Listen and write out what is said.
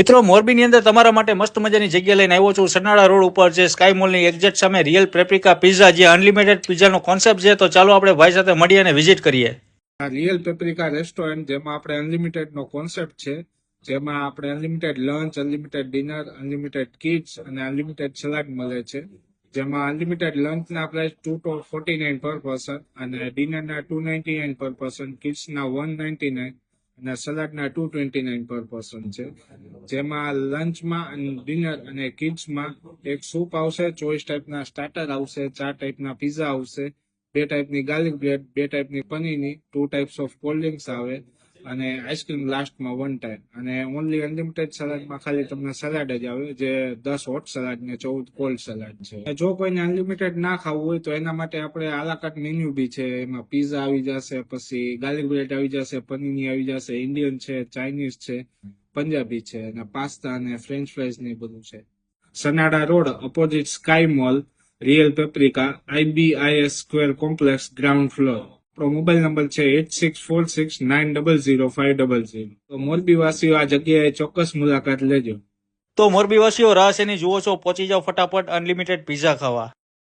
મિત્રો મોરબીની અંદર તમારા માટે મસ્ત મજાની જગ્યા લઈને આવ્યો છું. સનાળા રોડ ઉપર છે સ્કાય મોલની એક્ઝેક્ટ સામે રિયલ પેપ્રિકા પિઝા, જે અનલિમિટેડ પિઝાનો કોન્સેપ્ટ છે. તો ચાલો આપણે ભાઈ સાથે મળીએ અને વિઝિટ કરીએ. આ રિયલ પેપ્રિકા રેસ્ટોરન્ટ, જેમાં આપણે અનલિમિટેડ નો કોન્સેપ્ટ છે, જેમાં આપણે unlimited lunch, unlimited dinner, unlimited kids અને અનલિમિટેડ સલાડ મળે છે. જેમાં અનલિમિટેડ લંચના પ્રાઇસ 249 પર પર્સન અને ડિનરના 299 પર પર્સન, કિડ્સના 199 અને સલાડના 229 પર પર્સન છે. જેમાં લંચમાં અને ડિનર અને કિડ્સમાં એક સૂપ આવશે, 24 ટાઈપના સ્ટાર્ટર આવશે, 4 ટાઈપના પીઝા આવશે, 2 ટાઈપની ગાર્લિક બ્રેડ, 2 ટાઈપની પનીરની, 2 ટાઈપ્સ ઓફ કોલ્ડ ડ્રિંક્સ આવે અને આઈસ્ક્રીમ લાસ્ટમાં 1 ટાઈમ. અને ઓનલી અનલિમિટેડ સલાડમાં ખાલી તમને સલાડ જ આવે, જે 10 હોટ સલાડ ને 14 કોલ્ડ સલાડ છે. જો કોઈને અનલિમિટેડ ના ખાવું હોય તો એના માટે આપણે આલાકાટ મેન્યુ બી છે. એમાં પીઝા આવી જશે, પછી ગાર્લિક બ્રેડ આવી જશે, પનીરની આવી જશે, ઇન્ડિયન છે, ચાઇનીઝ છે, પંજાબી છે અને પાસ્તા અને ફ્રેન્ચ ફ્રાઈઝ ને બધું છે. Sanada road opposite sky mall, real paprika, IBIS square complex, ground floor. આપણો મોબાઈલ નંબર છે 8646900500. તો મોરબી વાસીઓ આ જગ્યાએ ચોક્કસ મુલાકાત લેજો. તો મોરબીવાસીઓ રાહ શેની જુઓ છો? પહોંચી જાઓ ફટાફટ અનલિમિટેડ પિઝા ખાવા.